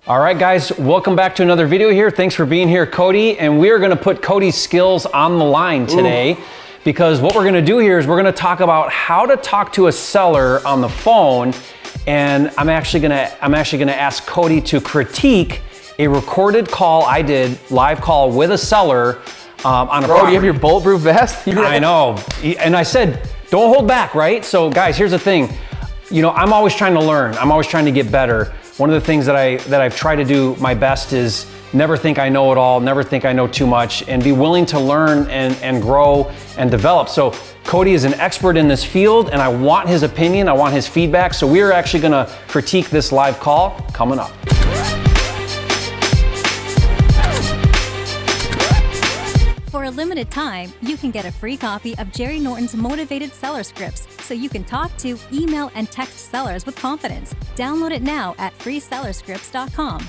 All right, guys, welcome back to another video here. Thanks for being here, Cody. And we're gonna put Cody's skills on the line today because what we're gonna do here is we're gonna talk about how to talk to a seller on the phone. And I'm actually gonna ask Cody to critique a recorded call I did, live call with a seller on a Bro, you have your bulletproof vest? I know, and I said, don't hold back, right? So guys, here's the thing. You know, I'm always trying to learn. I'm always trying to get better. One of the things that I've tried to do my best is never think I know it all, never think I know too much, and be willing to learn and grow and develop. So Cody is an expert in this field, and I want his opinion, I want his feedback. So we're actually gonna critique this live call coming up. For a limited time, you can get a free copy of Jerry Norton's Motivated Seller Scripts so you can talk to, email, and text sellers with confidence. Download it now at freesellerscripts.com.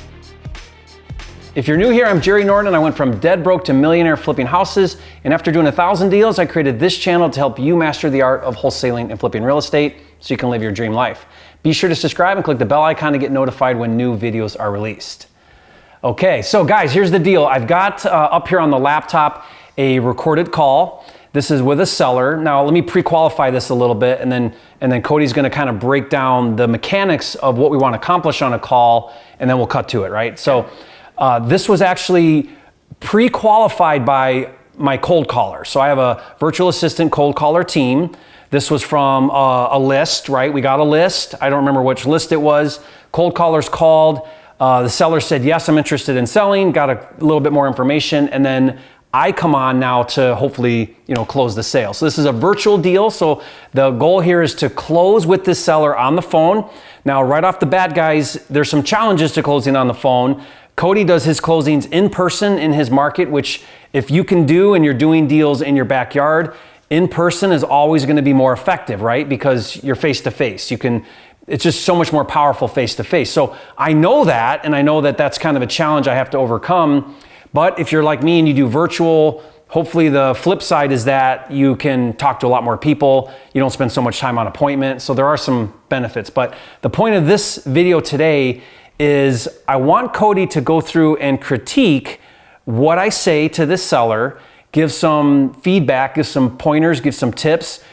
If you're new here, I'm Jerry Norton, and I went from dead broke to millionaire flipping houses. And after doing 1,000 deals, I created this channel to help you master the art of wholesaling and flipping real estate so you can live your dream life. Be sure to subscribe and click the bell icon to get notified when new videos are released. Okay, so guys, here's the deal. I've got up here on the laptop a recorded call. This is with a seller. Now let me pre-qualify this a little bit, and then Cody's gonna kind of break down the mechanics of what we want to accomplish on a call, and then we'll cut to it, right? So this was actually pre-qualified by my cold caller. So I have a virtual assistant cold caller team. This was from a list, right? We got a list. I don't remember which list it was. Cold callers called. The seller said, yes, I'm interested in selling, got a little bit more information, and then I come on now to hopefully, close the sale. So this is a virtual deal. So the goal here is to close with this seller on the phone. Now, right off the bat, guys, there's some challenges to closing on the phone. Cody does his closings in person in his market, which if you can do and you're doing deals in your backyard, in person is always going to be more effective, right? Because you're face to face. It's just so much more powerful face to face. So I know that, and I know that that's kind of a challenge I have to overcome. But if you're like me and you do virtual, hopefully the flip side is that you can talk to a lot more people. You don't spend so much time on appointment. So there are some benefits. But the point of this video today is I want Cody to go through and critique what I say to this seller, give some feedback, give some pointers, give some tips.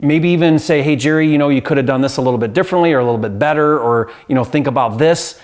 Maybe even say, hey, Jerry, you could have done this a little bit differently or a little bit better, or, think about this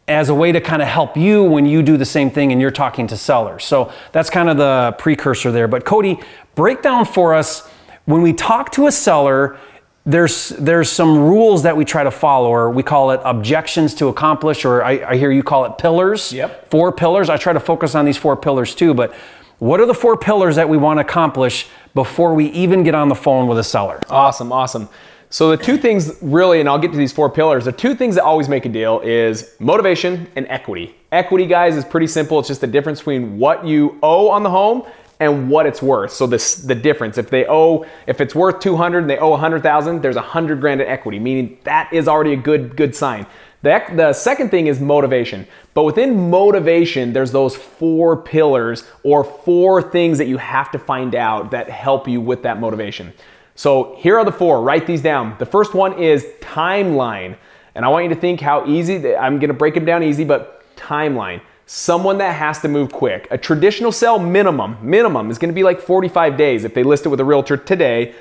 as a way to kind of help you when you do the same thing and you're talking to sellers. So that's kind of the precursor there. But Cody, break down for us, when we talk to a seller, there's some rules that we try to follow, or we call it objections to accomplish, or I hear you call it pillars. Yep. 4 pillars. I try to focus on these 4 pillars too, but what are the 4 pillars that we want to accomplish before we even get on the phone with a seller? Awesome. So the 2 things really, and I'll get to these 4 pillars, the 2 things that always make a deal is motivation and equity. Equity, guys, is pretty simple. It's just the difference between what you owe on the home and what it's worth. So the difference, if it's worth 200 and they owe 100,000, there's 100 grand in equity, meaning that is already a good sign. The second thing is motivation. But within motivation, there's those 4 pillars or 4 things that you have to find out that help you with that motivation. So here are the 4, write these down. The first one is timeline. And I want you to think how easy, I'm gonna break them down easy, but timeline. Someone that has to move quick. A traditional sale minimum is gonna be like 45 days. If they list it with a realtor today,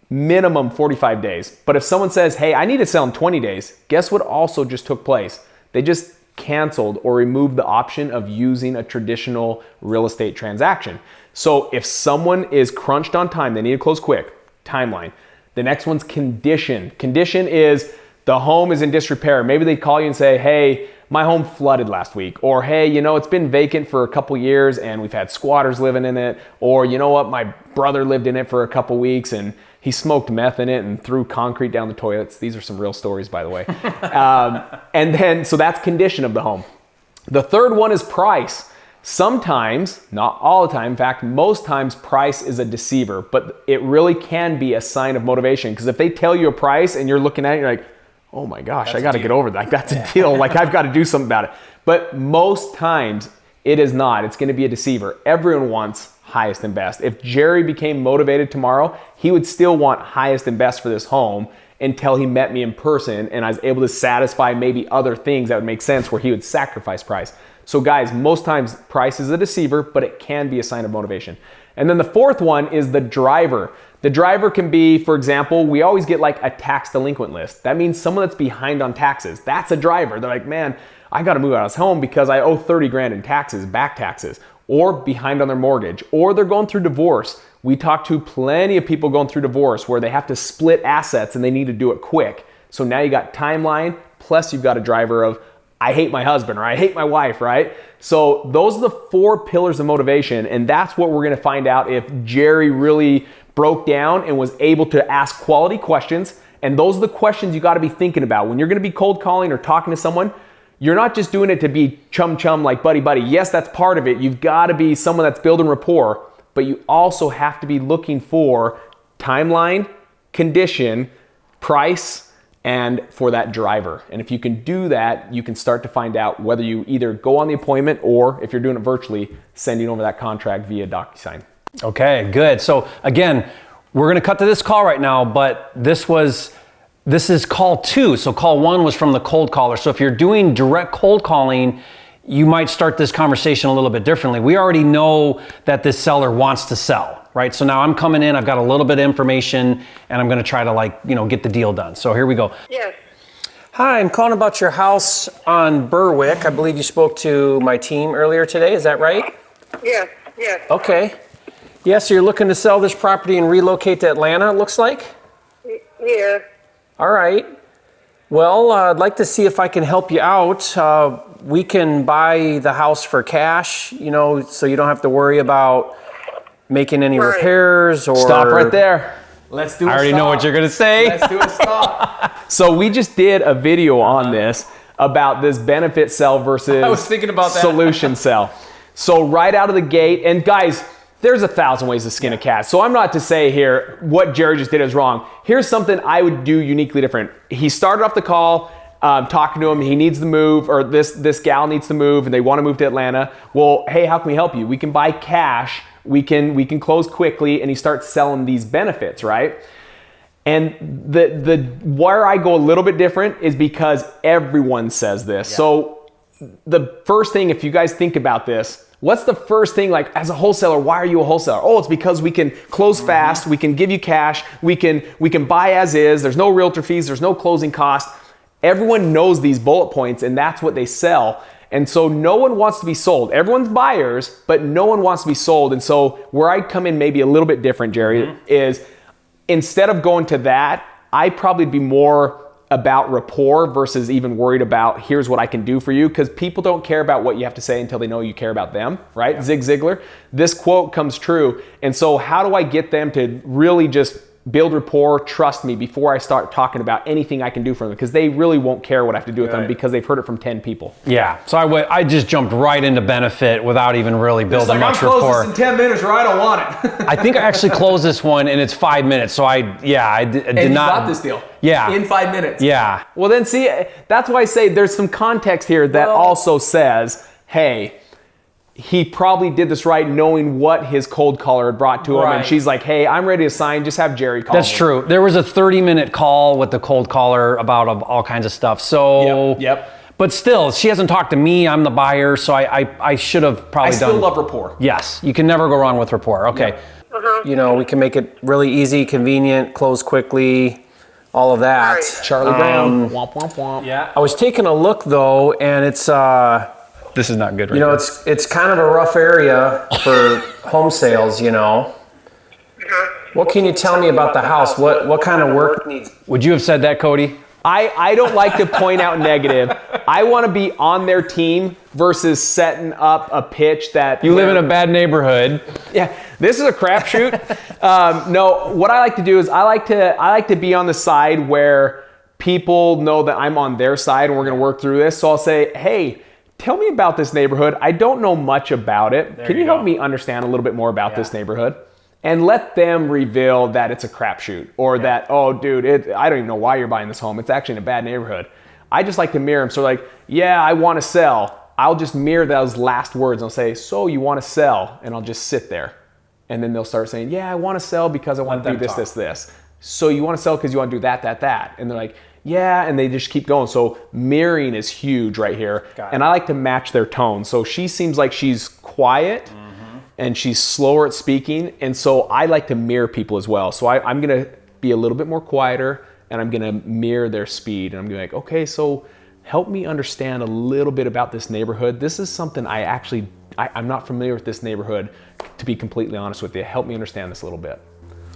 minimum 45 days. But if someone says, hey, I need to sell in 20 days, guess what also just took place? They just canceled or removed the option of using a traditional real estate transaction. So if someone is crunched on time, they need to close quick, timeline. The next one's condition. Condition is the home is in disrepair. Maybe they call you and say, hey, my home flooded last week. Or, hey, it's been vacant for a couple years and we've had squatters living in it. Or, you know what, my brother lived in it for a couple weeks and he smoked meth in it and threw concrete down the toilets. These are some real stories, by the way. And then, so that's condition of the home. The third one is price. Sometimes, not all the time, in fact, most times price is a deceiver, but it really can be a sign of motivation. Because if they tell you a price and you're looking at it, you're like, oh my gosh, I got to get over that. That's a deal. Like I've got to do something about it. But most times it is not. It's going to be a deceiver. Everyone wants highest and best. If Jerry became motivated tomorrow, he would still want highest and best for this home. until he met me in person and I was able to satisfy maybe other things that would make sense where he would sacrifice price. So guys, most times price is a deceiver, but it can be a sign of motivation. And then the fourth one is the driver. The driver can be, for example, we always get like a tax delinquent list. That means someone that's behind on taxes. That's a driver. They're like, man, I got to move out of this home because I owe 30 grand in taxes, back taxes, or behind on their mortgage, or they're going through divorce. We talk to plenty of people going through divorce where they have to split assets and they need to do it quick. So now you got timeline, plus you've got a driver of, I hate my husband or I hate my wife, right? So those are the 4 pillars of motivation, and that's what we're gonna find out if Jerry really broke down and was able to ask quality questions. And those are the questions you gotta be thinking about. When you're gonna be cold calling or talking to someone, you're not just doing it to be chum like buddy. Yes, that's part of it. You've gotta be someone that's building rapport, but you also have to be looking for timeline, condition, price, and for that driver. And if you can do that, you can start to find out whether you either go on the appointment or if you're doing it virtually, sending over that contract via DocuSign. Okay, good. So again, we're gonna cut to this call right now, but this is call 2. So call 1 was from the cold caller. So if you're doing direct cold calling, you might start this conversation a little bit differently. We already know that this seller wants to sell, right? So now I'm coming in, I've got a little bit of information, and I'm gonna try to get the deal done. So here we go. Yes. Hi, I'm calling about your house on Berwick. I believe you spoke to my team earlier today, is that right? Yes. Okay. Yeah, so you're looking to sell this property and relocate to Atlanta, it looks like? Yeah. All right. Well, I'd like to see if I can help you out. We can buy the house for cash, so you don't have to worry about making any repairs or... Stop right there. Let's do a stop. I already know what you're going to say. Let's do a stop. So we just did a video on this about this benefit sell versus I was thinking about that. Solution sell. So right out of the gate, and guys, there's 1,000 ways to skin a cat. So I'm not to say here what Jerry just did is wrong. Here's something I would do uniquely different. He started off the call talking to him. He needs to move, or this gal needs to move, and they want to move to Atlanta. Well, hey, how can we help you? We can buy cash. We can close quickly, and he starts selling these benefits, right? And the where I go a little bit different is because everyone says this. Yeah. So the first thing, if you guys think about this, what's the first thing, like as a wholesaler, why are you a wholesaler? Oh, it's because we can close fast, we can give you cash, we can buy as is, there's no realtor fees, there's no closing costs. Everyone knows these bullet points, and that's what they sell. And so no one wants to be sold. Everyone's buyers, but no one wants to be sold. And so where I come in maybe a little bit different, Jerry, is instead of going to that, I probably be more about rapport versus even worried about here's what I can do for you, because people don't care about what you have to say until they know you care about them, right? Yeah. Zig Ziglar, this quote comes true. And so how do I get them to really just build rapport, trust me before I start talking about anything I can do for them, because they really won't care what I have to do with them because they've heard it from 10 people. Yeah, so I just jumped right into benefit without even really building much rapport. I'll close this in 10 minutes or I don't want it. I think I actually closed this one and it's 5 minutes, so I did not. And you got this deal. Yeah. In 5 minutes. Yeah. Well then see, that's why I say there's some context here that also says, hey, he probably did this right knowing what his cold caller had brought to him. Right. And she's like, hey, I'm ready to sign. Just have Jerry call That's me. True. There was a 30-minute call with the cold caller about all kinds of stuff. So, Yep. But still, she hasn't talked to me. I'm the buyer. So I should have probably done. I still love rapport. Yes. You can never go wrong with rapport. Okay. Yep. We can make it really easy, convenient, close quickly, all of that. Right. Charlie Brown. Womp, womp, womp. Yeah. I was taking a look though, and it's this is not good right now. It's kind of a rough area for home sales, What can you tell me about the house? What kind of work needs? Would you have said that, Cody? I don't like to point out negative. I want to be on their team versus setting up a pitch that... You live in a bad neighborhood. Yeah, this is a crapshoot. No, what I like to do is I like to be on the side where people know that I'm on their side and we're going to work through this. So I'll say, hey, tell me about this neighborhood. I don't know much about it. Can you help me understand a little bit more about this neighborhood? And let them reveal that it's a crapshoot or that, oh, dude, I don't even know why you're buying this home. It's actually in a bad neighborhood. I just like to mirror them. So like, yeah, I want to sell. I'll just mirror those last words. I'll say, so you want to sell? And I'll just sit there. And then they'll start saying, yeah, I want to sell because I want to do this. so you want to sell because you want to do that. And they're like, yeah, and they just keep going. So mirroring is huge right here. And I like to match their tone. So she seems like she's quiet and she's slower at speaking. And so I like to mirror people as well. So I'm going to be a little bit more quieter and I'm going to mirror their speed. And I'm going to be like, okay, so help me understand a little bit about this neighborhood. This is something I'm not familiar with this neighborhood, to be completely honest with you. Help me understand this a little bit.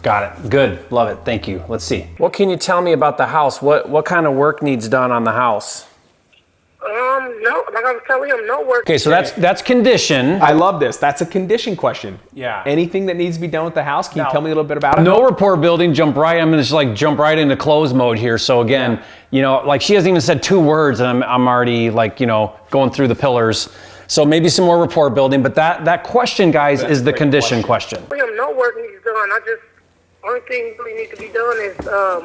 Got it. Good. Love it. Thank you. Let's see. What can you tell me about the house? What kind of work needs done on the house? No, like I was telling him, no work. Okay, so that's condition. I love this. That's a condition question. Yeah. Anything that needs to be done with the house? Can you tell me a little bit about it? No rapport building. I'm gonna just like jump right into close mode here. So again, like she hasn't even said 2 words, and I'm already like going through the pillars. So maybe some more rapport building. But that question, guys, is the condition question. No work needs done. Only thing really needs to be done is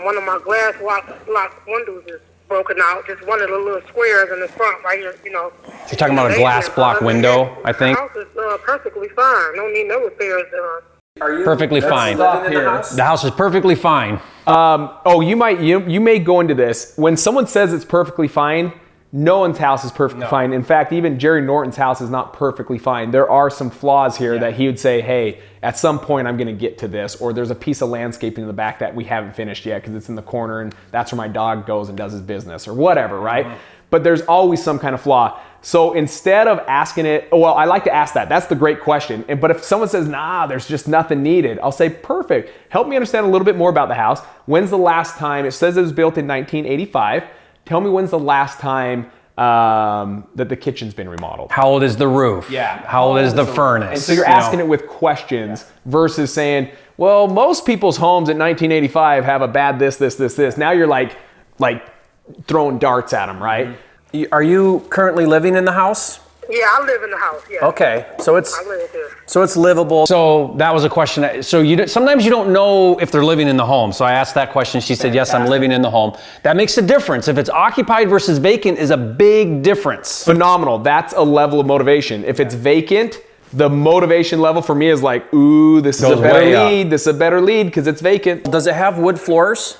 one of my glass lock windows is broken out. Just one of the little squares in the front right here, You're talking about a glass block window, I think. The house is perfectly fine. Don't need no repairs done. Perfectly fine. The house is perfectly fine. You may go into this. When someone says it's perfectly fine, no one's house is perfectly fine. In fact, even Jerry Norton's house is not perfectly fine. There are some flaws here that he would say, hey, at some point I'm going to get to this, or there's a piece of landscaping in the back that we haven't finished yet because it's in the corner and that's where my dog goes and does his business or whatever, right? But there's always some kind of flaw. So instead of asking it, I like to ask that. That's the great question. But if someone says, nah, there's just nothing needed, I'll say, perfect. Help me understand a little bit more about the house. When's the last time? It says it was built in 1985. Tell me when's the last time that the kitchen's been remodeled. How old is the roof? Yeah. How old is the furnace? And so you're asking it with questions versus saying, well, most people's homes in 1985 have a bad this. Now you're like throwing darts at them, right? Are you currently living in the house? Yeah, I live in the house. Yeah. Okay, so it's I live here. so it's livable. So that was a question. So sometimes you don't know if they're living in the home. So I asked that question. She said, yes, I'm living in the home. That makes a difference. If it's occupied versus vacant is a big difference. Phenomenal. That's a level of motivation. If it's vacant, the motivation level for me is like, ooh, this is a better lead. This is a better lead because it's vacant. Does it have wood floors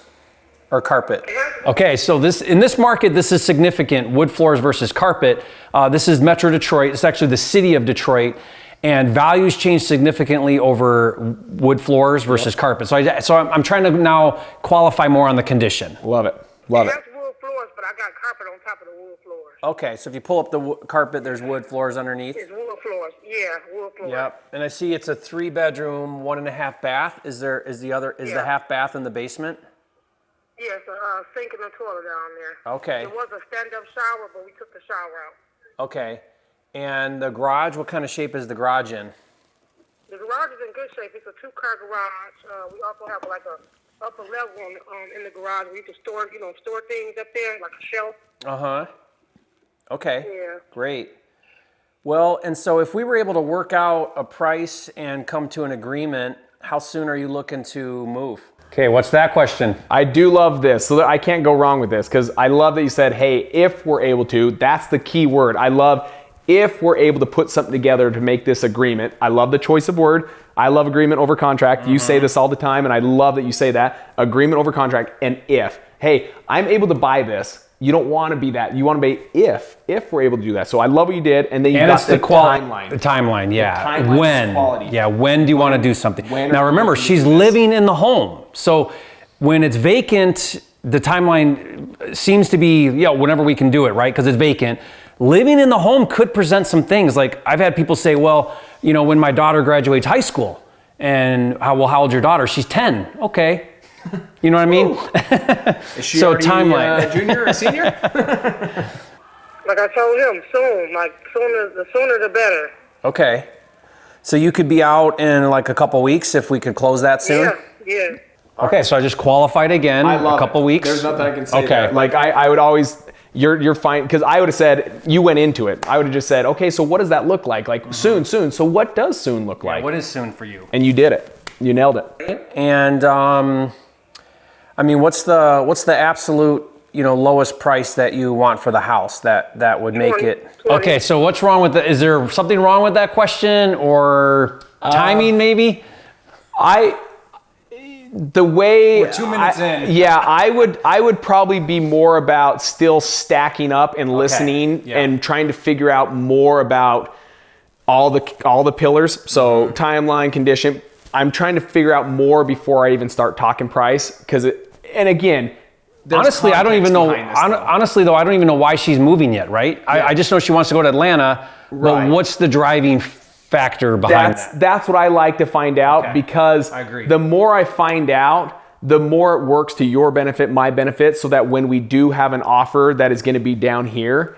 or carpet? Okay, so in this market, this is significant, wood floors versus carpet. This is Metro Detroit. It's actually the city of Detroit. And values change significantly over wood floors versus carpet. So I'm trying to now qualify more on the condition. Love it. Love it. That's wood floors, but I got carpet on top of the wood floors. Okay, so if you pull up the carpet, there's wood floors underneath. It's wood floors. Yeah, wood floors. Yep. And I see it's a 3-bedroom, 1.5 bath. Is the half bath in the basement? Yes, a sink and a toilet down there. Okay. It was a stand-up shower, but we took the shower out. Okay. And the garage, what kind of shape is the garage in? The garage is in good shape. It's a 2-car garage. We also have like a upper level in the garage where you can store things up there, like a shelf. Uh-huh. Okay. Yeah. Great. Well, and so if we were able to work out a price and come to an agreement, how soon are you looking to move? Okay, what's that question? I do love this. So I can't go wrong with this because I love that you said, hey, if we're able to. That's the key word. I love if we're able to put something together to make this agreement. I love the choice of word. I love agreement over contract. Mm-hmm. You say this all the time, and I love that you say that. Agreement over contract, and if. Hey, I'm able to buy this. You don't want to be that. You want to be if we're able to do that. So I love what you did, and then you got the timeline. The timeline, yeah. The timeline when? Is quality. Yeah, when do you want to do something? Now remember, she's living living in the home. So when it's vacant, the timeline seems to be, whenever we can do it, right? Because it's vacant. Living in the home could present some things. Like I've had people say, well, when my daughter graduates high school, and how old's your daughter? She's 10. Okay. You know what I mean? Is she so already timeline. Junior or senior? Like I told him, soon. Like the sooner the better. Okay. So you could be out in like a couple weeks if we could close that soon? Yeah. Okay, so I just qualified again. I love a couple weeks. There's nothing I can say. Okay. There. Like I would always, you're fine, because I would have said, you went into it. I would have just said, okay, so what does that look like? Like soon. So what does soon look like? What is soon for you? And you did it. You nailed it. And I mean, what's the absolute lowest price that you want for the house that would make 20. it? Okay, so what's wrong with is there something wrong with that question or timing maybe? The way We're 2 minutes in. Yeah, I would probably be more about still stacking up and listening and trying to figure out more about all the pillars. So timeline, condition. I'm trying to figure out more before I even start talking price. And again, honestly, I don't even know. Honestly, though, I don't even know why she's moving yet. Right? I just know she wants to go to Atlanta. Right. But what's the driving factor behind that? That's what I like to find out because I agree. The more I find out, the more it works to your benefit, my benefit, so that when we do have an offer that is going to be down here,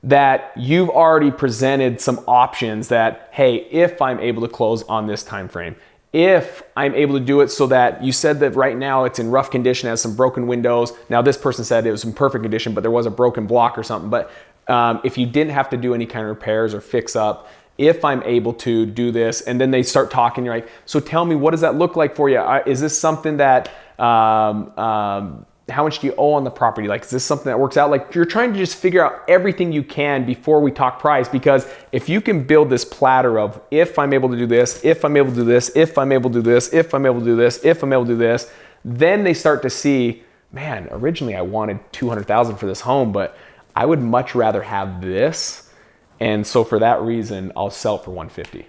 that you've already presented some options that, hey, if I'm able to close on this time frame, if I'm able to do it so that you said that right now it's in rough condition, has some broken windows. Now this person said it was in perfect condition, but there was a broken block or something. But if you didn't have to do any kind of repairs or fix up, if I'm able to do this, and then they start talking, you're like, so tell me, what does that look like for you? Is this something that, how much do you owe on the property? Like, is this something that works out? Like, you're trying to just figure out everything you can before we talk price, because if you can build this platter of, if I'm able to do this, if I'm able to do this, if I'm able to do this, if I'm able to do this, if I'm able to do this, then they start to see, man, originally I wanted $200,000 for this home, but I would much rather have this. And so for that reason, I'll sell it for $150.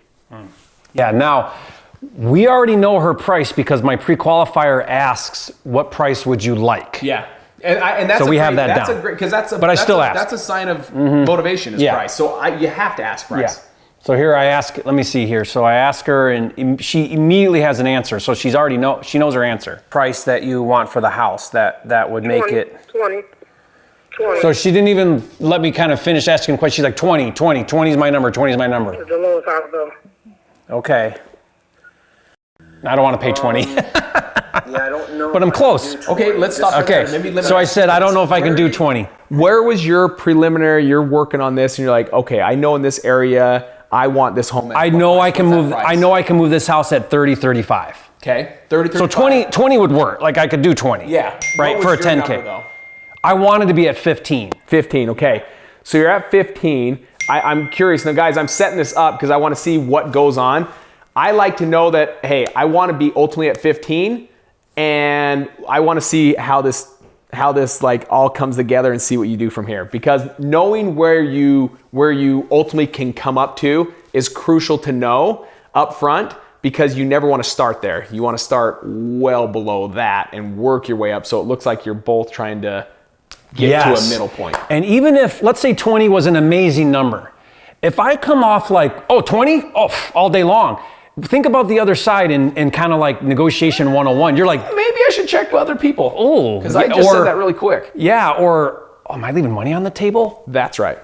Yeah, now we already know her price because my pre-qualifier asks, what price would you like? Yeah. And that's so we have that that's down. a great, because that's a, but I still ask. That's a sign of motivation is price. So you have to ask price. Yeah. So here I ask, let me see here. So I ask her and she immediately has an answer. So she knows her answer. Price that you want for the house that would make it. 20. So she didn't even let me kind of finish asking questions. She's like 20 is my number, 20 is my number. It's the lowest I'll go. Okay. I don't want to pay 20. Yeah, I don't know. But I'm close. Okay, let's stop. Okay, so I said, I don't know if I can do 20. Where was your preliminary, you're working on this and you're like, okay, I know in this area, I want this home. I know I can move this house at 30, 35. Okay, 30, 35. So 20 would work. Like I could do 20. Yeah. Right, for a 10K. Number, I wanted to be at 15. 15, okay. So you're at 15. I'm curious. Now, guys, I'm setting this up because I want to see what goes on. I like to know that, hey, I want to be ultimately at 15, and I want to see how this like all comes together and see what you do from here. Because knowing where you ultimately can come up to is crucial to know up front, because you never want to start there. You want to start well below that and work your way up so it looks like you're both trying to get to a middle point. And even if, let's say 20 was an amazing number, if I come off like, 20? All day long. Think about the other side and kind of like negotiation 101. You're like, maybe I should check with other people. Oh. Because I just said that really quick. Yeah, or, am I leaving money on the table? That's right.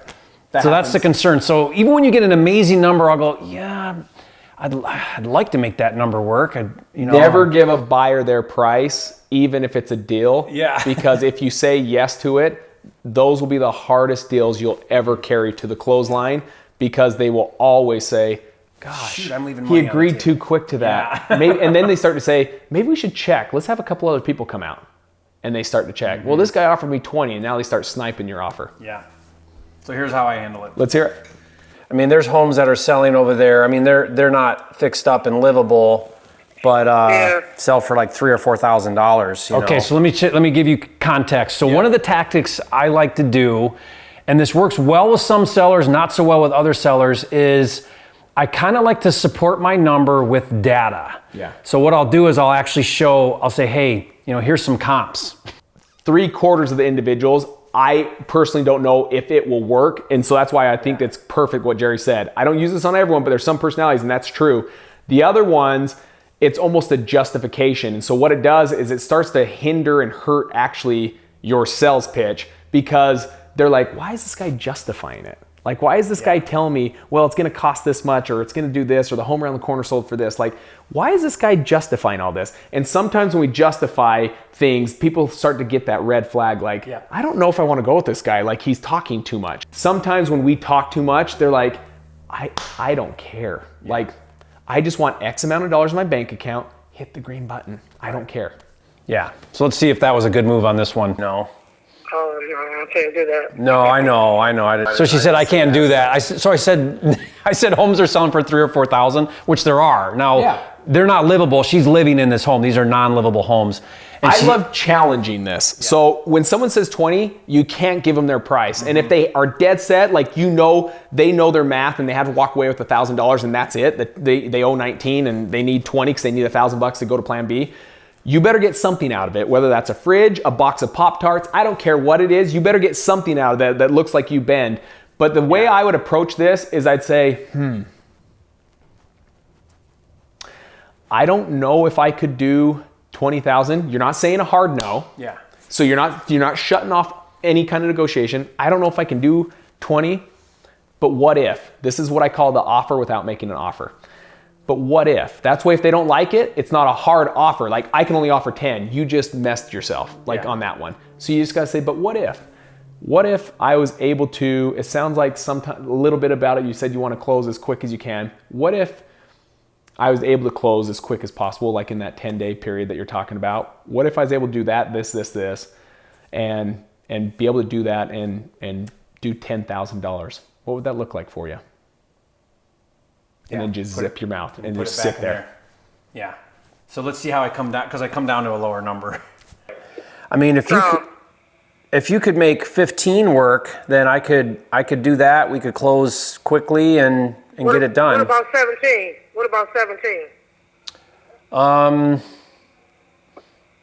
That's the concern. So even when you get an amazing number, I'll go, yeah, I'd like to make that number work. Never give a buyer their price, even if it's a deal. Yeah. Because if you say yes to it, those will be the hardest deals you'll ever carry to the clothesline, because they will always say, gosh, shoot, I'm leaving money he agreed too quick to that. Yeah. And then they start to say, maybe we should check. Let's have a couple other people come out. And they start to check. Well, this guy offered me 20, and now they start sniping your offer. Yeah. So here's how I handle it. Let's hear it. I mean, there's homes that are selling over there. I mean, they're not fixed up and livable, but sell for like $3,000 or $4,000. Okay, so let me give you context. So one of the tactics I like to do, and this works well with some sellers, not so well with other sellers, is I kind of like to support my number with data. Yeah. So what I'll do is I'll say, hey, here's some comps. 3/4 of the individuals, I personally don't know if it will work. And so that's why I think that's perfect what Jerry said. I don't use this on everyone, but there's some personalities, and that's true. The other ones, it's almost a justification. And so what it does is it starts to hinder and hurt actually your sales pitch, because they're like, why is this guy justifying it? Like, why is this guy telling me, well, it's going to cost this much, or it's going to do this, or the home around the corner sold for this? Like, why is this guy justifying all this? And sometimes when we justify things, people start to get that red flag, like, I don't know if I want to go with this guy. Like, he's talking too much. Sometimes when we talk too much, they're like, I don't care. Like, I just want X amount of dollars in my bank account. Hit the green button. I don't care. Yeah. So let's see if that was a good move on this one. No. Oh, no, I can't do that. No, I know. So she said, I can't do that. I said homes are selling for $3,000 or $4,000, which there are. Now, they're not livable. She's living in this home. These are non-livable homes. And I love challenging this. Yeah. So when someone says 20, you can't give them their price. Mm-hmm. And if they are dead set, like they know their math and they have to walk away with $1,000 and that's it, they owe 19 and they need 20 because they need $1,000 to go to plan B, you better get something out of it, whether that's a fridge, a box of Pop-Tarts, I don't care what it is, you better get something out of that that looks like you bend. But the way I would approach this is I'd say, I don't know if I could do 20,000. You're not saying a hard no. Yeah. So you're not shutting off any kind of negotiation. I don't know if I can do 20, but what if? This is what I call the offer without making an offer. But what if? That's why if they don't like it, it's not a hard offer. Like I can only offer 10. You just messed yourself on that one. So you just got to say, but what if? What if I was able to, it sounds like a little bit about it. You said you want to close as quick as you can. What if I was able to close as quick as possible, like in that 10-day period that you're talking about? What if I was able to do that, this, and be able to do that and do $10,000? What would that look like for you? And then just zip your mouth and just sit there. Yeah. So let's see how I come down, because I come down to a lower number. I mean, if you could make 15 work, then I could do that. We could close quickly and get it done. What about 17? What about 17?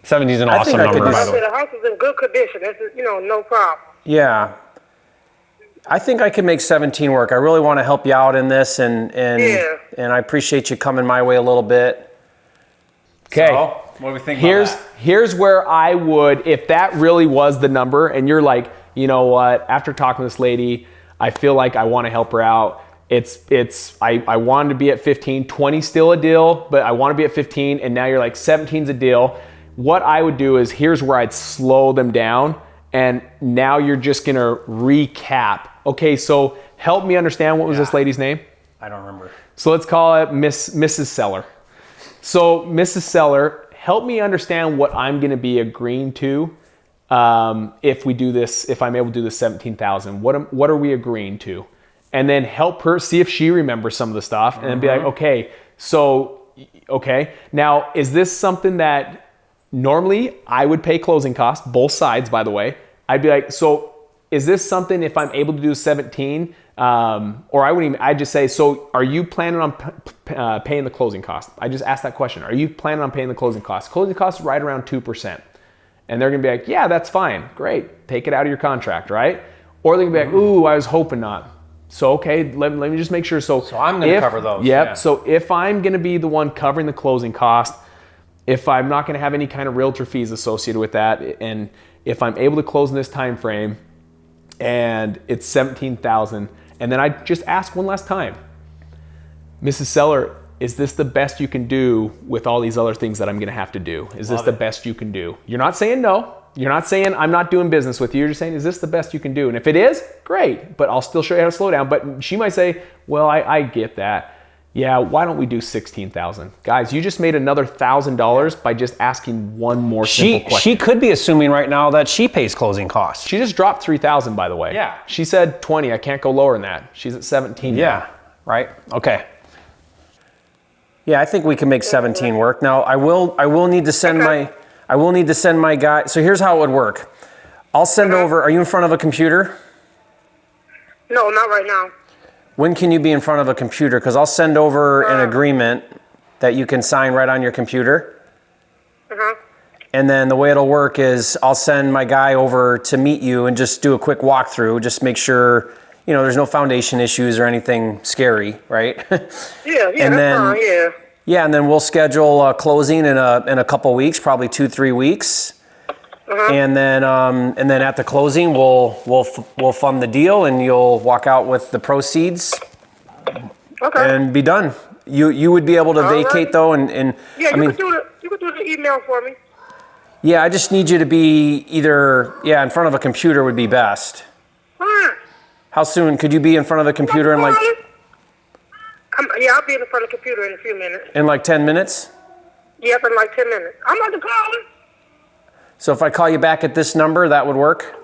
70 is an awesome number, by the way. The house is in good condition. That's, no problem. Yeah. I think I can make 17 work. I really want to help you out in this, and I appreciate you coming my way a little bit. Okay. So, what do we think about that? Here's where I would, if that really was the number, and you're like, you know what, after talking to this lady, I feel like I want to help her out. I wanted to be at 15, 20 still a deal, but I want to be at 15, and now you're like 17's a deal. What I would do is, here's where I'd slow them down, and now you're just gonna recap. Okay, so help me understand, what was this lady's name? I don't remember. So let's call it Mrs. Seller. So Mrs. Seller, help me understand what I'm gonna be agreeing to if we do this, if I'm able to do the 17,000. What are we agreeing to? And then help her see if she remembers some of the stuff, and then be like, okay, now is this something that normally I would pay closing costs, both sides, by the way. I'd be like, so is this something, if I'm able to do 17, or I'd just say, so are you planning on paying the closing cost? I just asked that question. Are you planning on paying the closing costs? Closing costs is right around 2%. And they're gonna be like, yeah, that's fine, great. Take it out of your contract, right? Or they're gonna be like, ooh, I was hoping not. So, okay, let me just make sure. So I'm gonna cover those. Yep, yeah. So if I'm gonna be the one covering the closing cost, if I'm not gonna have any kind of realtor fees associated with that, and if I'm able to close in this time frame, and it's 17,000, and then I just ask one last time, Mrs. Seller, is this the best you can do with all these other things that I'm gonna have to do? Is this the best you can do? You're not saying no. You're not saying I'm not doing business with you. You're just saying, is this the best you can do? And if it is, great, but I'll still show you how to slow down. But she might say, well, I get that. Yeah, why don't we do 16,000? Guys, you just made another $1,000 by just asking one more simple question. She could be assuming right now that she pays closing costs. She just dropped 3,000, by the way. Yeah. She said 20. I can't go lower than that. She's at 17. Yeah. Now. Right. Okay. Yeah, I think we can make 17 work. Now, I will need to send my guy. So here's how it would work. I'll send over. Are you in front of a computer? No, not right now. When can you be in front of a computer? Because I'll send over an agreement that you can sign right on your computer. And then the way it'll work is I'll send my guy over to meet you and just do a quick walkthrough. Just make sure, there's no foundation issues or anything scary, right? Yeah, and that's fine, yeah. Yeah, and then we'll schedule a closing in a couple weeks, probably 2-3 weeks. And then at the closing, we'll fund the deal, and you'll walk out with the proceeds. Okay. And be done. You would be able to vacate though, and yeah, you could do the email for me. Yeah, I just need you to be either in front of a computer would be best. How soon could you be in front of a computer in like? I'll be in front of the computer in a few minutes. In like 10 minutes? Yep, in like 10 minutes. I'm not the caller. So if I call you back at this number, that would work?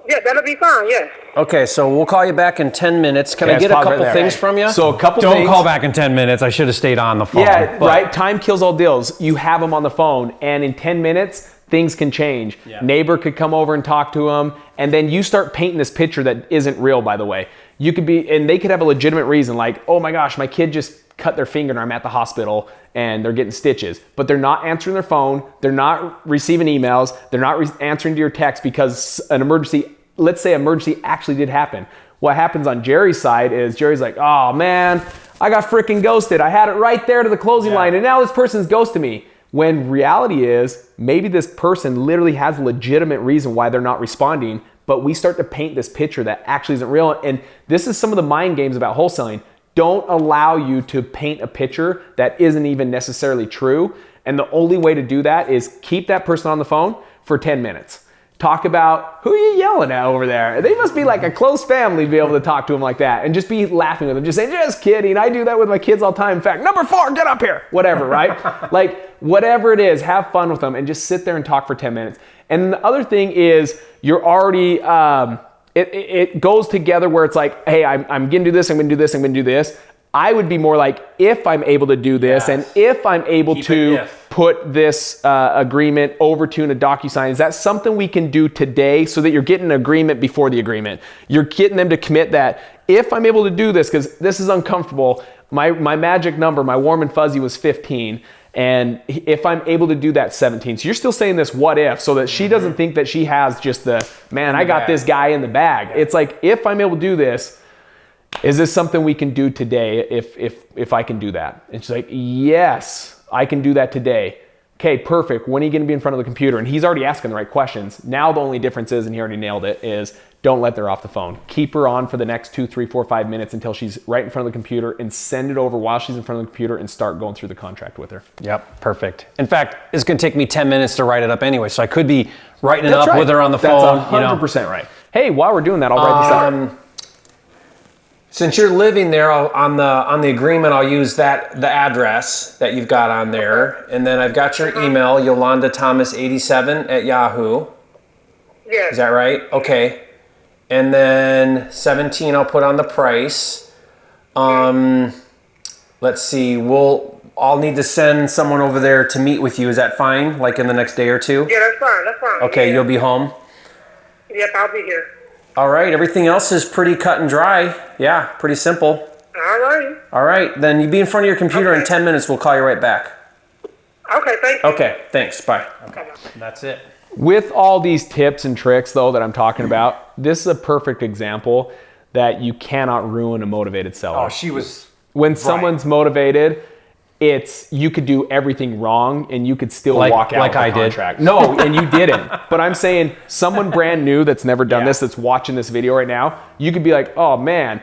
Yeah, that'll be fine, yes. Okay, so we'll call you back in 10 minutes. Can I Okay, get a let's pause couple right there. things from you? So a couple Don't things. call back in 10 minutes. I should have stayed on the phone. Yeah, but- right. Time kills all deals. You have them on the phone, and in 10 minutes, things can change. Yeah. Neighbor could come over and talk to them, and then you start painting this picture that isn't real, by the way. You could be, and they could have a legitimate reason, like, oh my gosh, my kid just cut their finger and I'm at the hospital and they're getting stitches. But they're not answering their phone, they're not receiving emails, they're not answering to your text because an emergency, let's say emergency actually did happen. What happens on Jerry's side is Jerry's like, oh man, I got freaking ghosted. I had it right there to the closing line and now this person's ghosted me. When reality is, maybe this person literally has a legitimate reason why they're not responding, but we start to paint this picture that actually isn't real. And this is some of the mind games about wholesaling. Don't allow you to paint a picture that isn't even necessarily true. And the only way to do that is keep that person on the phone for 10 minutes. Talk about, who are you yelling at over there? They must be like a close family to be able to talk to them like that and just be laughing with them. Just say, just kidding. I do that with my kids all the time. In fact, number 4, get up here. Whatever, right? Like whatever it is, have fun with them and just sit there and talk for 10 minutes. And the other thing is you're already, it goes together where it's like, hey, I'm going to do this, I'm going to do this, I'm going to do this. I would be more like, if I'm able to do this and if I'm able to put this agreement over to in a DocuSign, is that something we can do today so that you're getting an agreement before the agreement? You're getting them to commit that if I'm able to do this, because this is uncomfortable, my magic number, my warm and fuzzy was 15. And if I'm able to do that 17. So you're still saying this what if, so that she doesn't think that she has just the, man, I got this guy in the bag. It's like, if I'm able to do this, is this something we can do today if I can do that? And she's like, yes, I can do that today. Okay, perfect. When are you going to be in front of the computer? And he's already asking the right questions. Now the only difference is, and he already nailed it, is don't let her off the phone. Keep her on for the next 2, 3, 4, 5 minutes until she's right in front of the computer and send it over while she's in front of the computer and start going through the contract with her. Yep, perfect. In fact, it's going to take me 10 minutes to write it up anyway, so I could be writing it up with her on the phone. That's 100% right. Hey, while we're doing that, I'll write this up. Since you're living there, on the agreement, I'll use the address that you've got on there, and then I've got your email, yolandathomas87@yahoo. Yes. Is that right? Okay. And then 17, I'll put on the price. Let's see. I'll need to send someone over there to meet with you. Is that fine? Like in the next day or two? Yeah, that's fine. That's fine. Okay, yeah. You'll be home. Yep, I'll be here. All right. Everything else is pretty cut and dry. Yeah, pretty simple. All right. All right. Then you be in front of your computer in 10 minutes. We'll call you right back. Okay, thank you. Okay. Thanks. Bye. Okay. That's it. With all these tips and tricks, though, that I'm talking about, this is a perfect example that you cannot ruin a motivated seller. Oh, she was when someone's motivated, you could do everything wrong and you could still walk out like of the I contract. did. No, and you didn't. But I'm saying someone brand new that's never done this, that's watching this video right now, you could be like, oh man,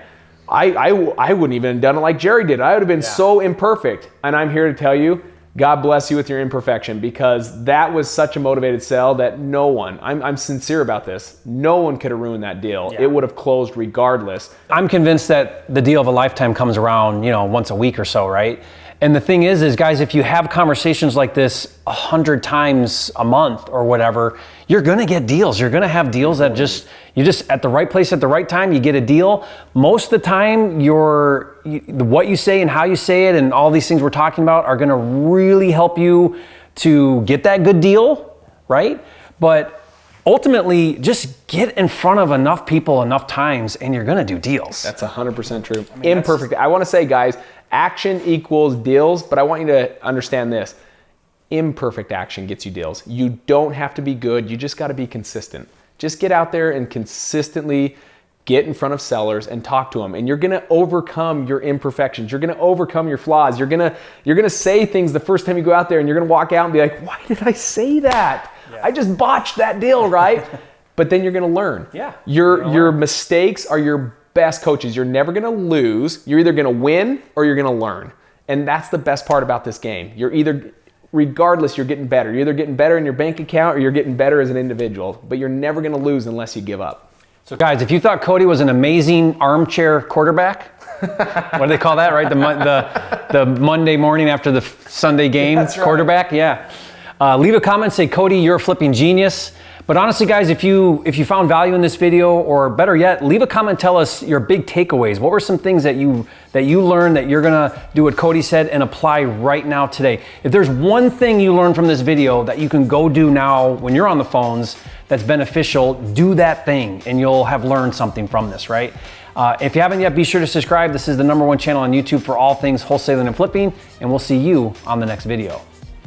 I wouldn't even have done it like Jerry did. I would have been so imperfect. And I'm here to tell you, God bless you with your imperfection, because that was such a motivated sell that no one, I'm sincere about this, no one could have ruined that deal. It would have closed regardless. I'm convinced that the deal of a lifetime comes around, once a week or so, right? And the thing is guys, if you have conversations like this 100 times a month or whatever, you're gonna get deals. You're gonna have deals that you're just at the right place at the right time, you get a deal. Most of the time, what you say and how you say it and all these things we're talking about are gonna really help you to get that good deal, right? But ultimately, just get in front of enough people enough times and you're gonna do deals. That's 100% true. Imperfect. I wanna say, guys, action equals deals, but I want you to understand this. Imperfect action gets you deals. You don't have to be good, you just gotta be consistent. Just get out there and consistently get in front of sellers and talk to them. And you're gonna overcome your imperfections. You're gonna overcome your flaws. You're gonna say things the first time you go out there and you're gonna walk out and be like, why did I say that? I just botched that deal, right? But then you're gonna learn. Your mistakes are your best coaches. You're never gonna lose. You're either gonna win or you're gonna learn. And that's the best part about this game. Regardless, you're getting better. You're either getting better in your bank account or you're getting better as an individual, but you're never gonna lose unless you give up. So guys, if you thought Cody was an amazing armchair quarterback, what do they call that, right? The Monday morning after the Sunday game quarterback, Leave a comment, say, Cody, you're a flipping genius. But honestly, guys, if you found value in this video, or better yet, leave a comment, tell us your big takeaways. What were some things that you learned that you're gonna do what Cody said and apply right now today? If there's one thing you learned from this video that you can go do now when you're on the phones that's beneficial, do that thing and you'll have learned something from this, right? If you haven't yet, be sure to subscribe. This is the #1 channel on YouTube for all things wholesaling and flipping, and we'll see you on the next video.